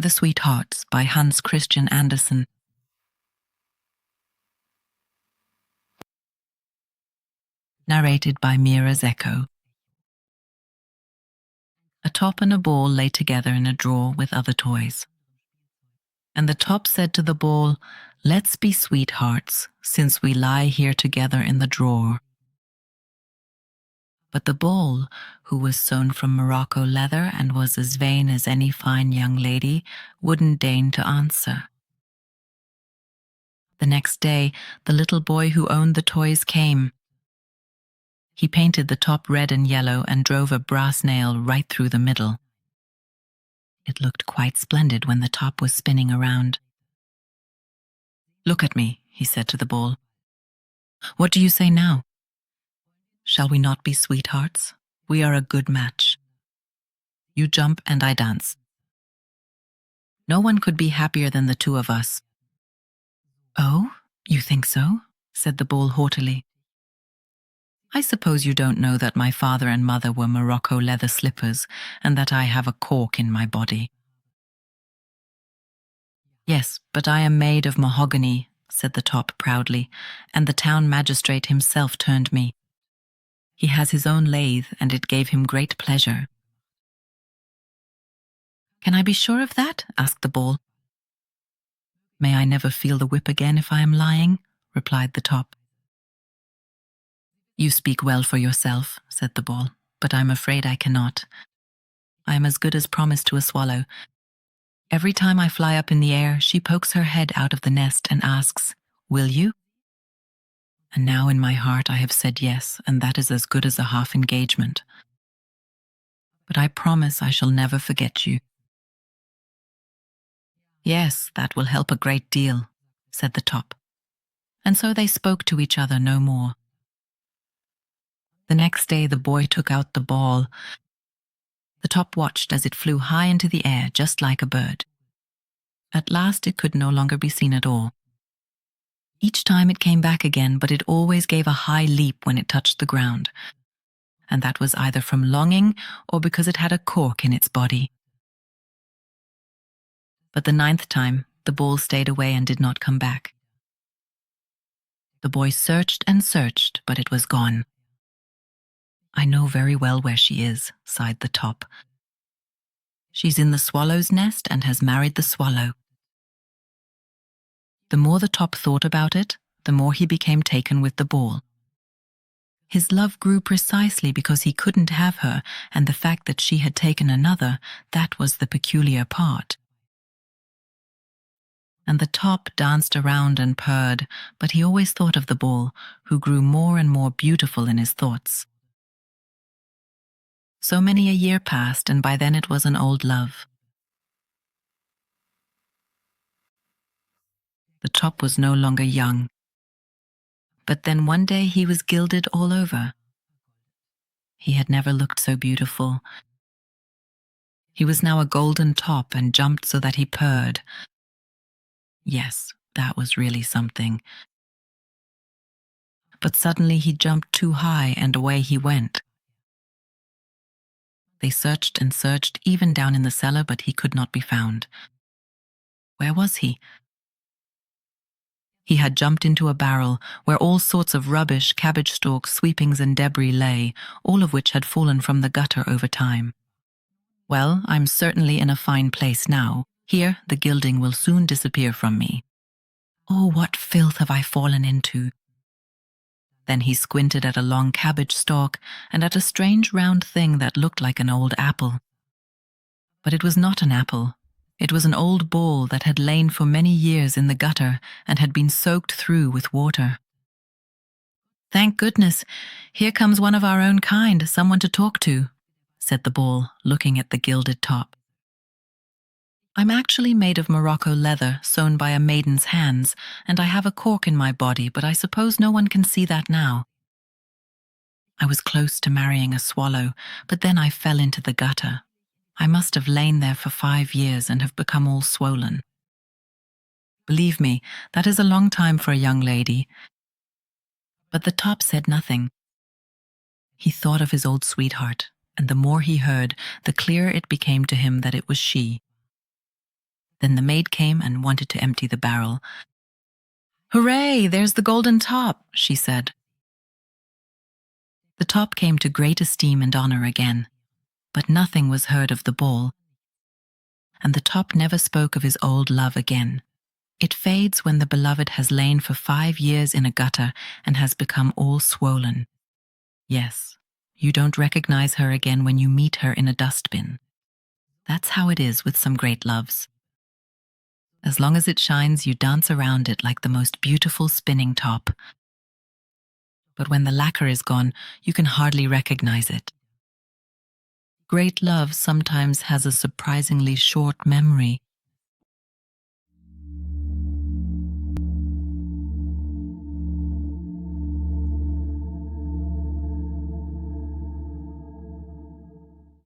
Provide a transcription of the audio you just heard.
The Sweethearts by Christian Andersen. Narrated by Miras Echo. A top and a ball lay together in a drawer with other toys. And the top said to the ball, "Let's be sweethearts, since we lie here together in the drawer." But the ball, who was sewn from Morocco leather and was as vain as any fine young lady, wouldn't deign to answer. The next day, the little boy who owned the toys came. He painted the top red and yellow and drove a brass nail right through the middle. It looked quite splendid when the top was spinning around. "Look at me," he said to the ball. "What do you say now? Shall we not be sweethearts? We are a good match. You jump and I dance. No one could be happier than the two of us." "Oh, you think so?" said the ball haughtily. "I suppose you don't know that my father and mother were Morocco leather slippers and that I have a cork in my body." "Yes, but I am made of mahogany," said the top proudly, "and the town magistrate himself turned me. He has his own lathe, and it gave him great pleasure." "Can I be sure of that?" asked the ball. "May I never feel the whip again if I am lying?" replied the top. "You speak well for yourself," said the ball, "but I'm afraid I cannot. I am as good as promised to a swallow. Every time I fly up in the air, she pokes her head out of the nest and asks, 'Will you?' And now in my heart I have said yes, and that is as good as a half engagement. But I promise I shall never forget you." "Yes, that will help a great deal," said the top. And so they spoke to each other no more. The next day the boy took out the ball. The top watched as it flew high into the air, just like a bird. At last it could no longer be seen at all. Each time it came back again, but it always gave a high leap when it touched the ground. And that was either from longing or because it had a cork in its body. But the 9th time, the ball stayed away and did not come back. The boy searched and searched, but it was gone. "I know very well where she is," sighed the top. "She's in the swallow's nest and has married the swallow." The more the top thought about it, the more he became taken with the ball. His love grew precisely because he couldn't have her, and the fact that she had taken another, that was the peculiar part. And the top danced around and purred, but he always thought of the ball, who grew more and more beautiful in his thoughts. So many a year passed, and by then it was an old love. The top was no longer young. But then one day he was gilded all over. He had never looked so beautiful. He was now a golden top and jumped so that he purred. Yes, that was really something. But suddenly he jumped too high and away he went. They searched and searched even down in the cellar, but he could not be found. Where was he? He had jumped into a barrel where all sorts of rubbish, cabbage stalks, sweepings and debris lay, all of which had fallen from the gutter over time. "Well, I'm certainly in a fine place now. Here, the gilding will soon disappear from me. Oh, what filth have I fallen into?" Then he squinted at a long cabbage stalk and at a strange round thing that looked like an old apple. But it was not an apple. It was an old ball that had lain for many years in the gutter and had been soaked through with water. "Thank goodness, here comes one of our own kind, someone to talk to," said the ball, looking at the gilded top. "I'm actually made of Morocco leather sewn by a maiden's hands, and I have a cork in my body, but I suppose no one can see that now. I was close to marrying a swallow, but then I fell into the gutter. I must have lain there for 5 years and have become all swollen. Believe me, that is a long time for a young lady." But the top said nothing. He thought of his old sweetheart, and the more he heard, the clearer it became to him that it was she. Then the maid came and wanted to empty the barrel. "Hooray, there's the golden top," she said. The top came to great esteem and honor again, but nothing was heard of the ball, and the top never spoke of his old love again. It fades when the beloved has lain for 5 years in a gutter and has become all swollen. Yes, you don't recognize her again when you meet her in a dustbin. That's how it is with some great loves. As long as it shines, you dance around it like the most beautiful spinning top. But when the lacquer is gone, you can hardly recognize it. Great love sometimes has a surprisingly short memory.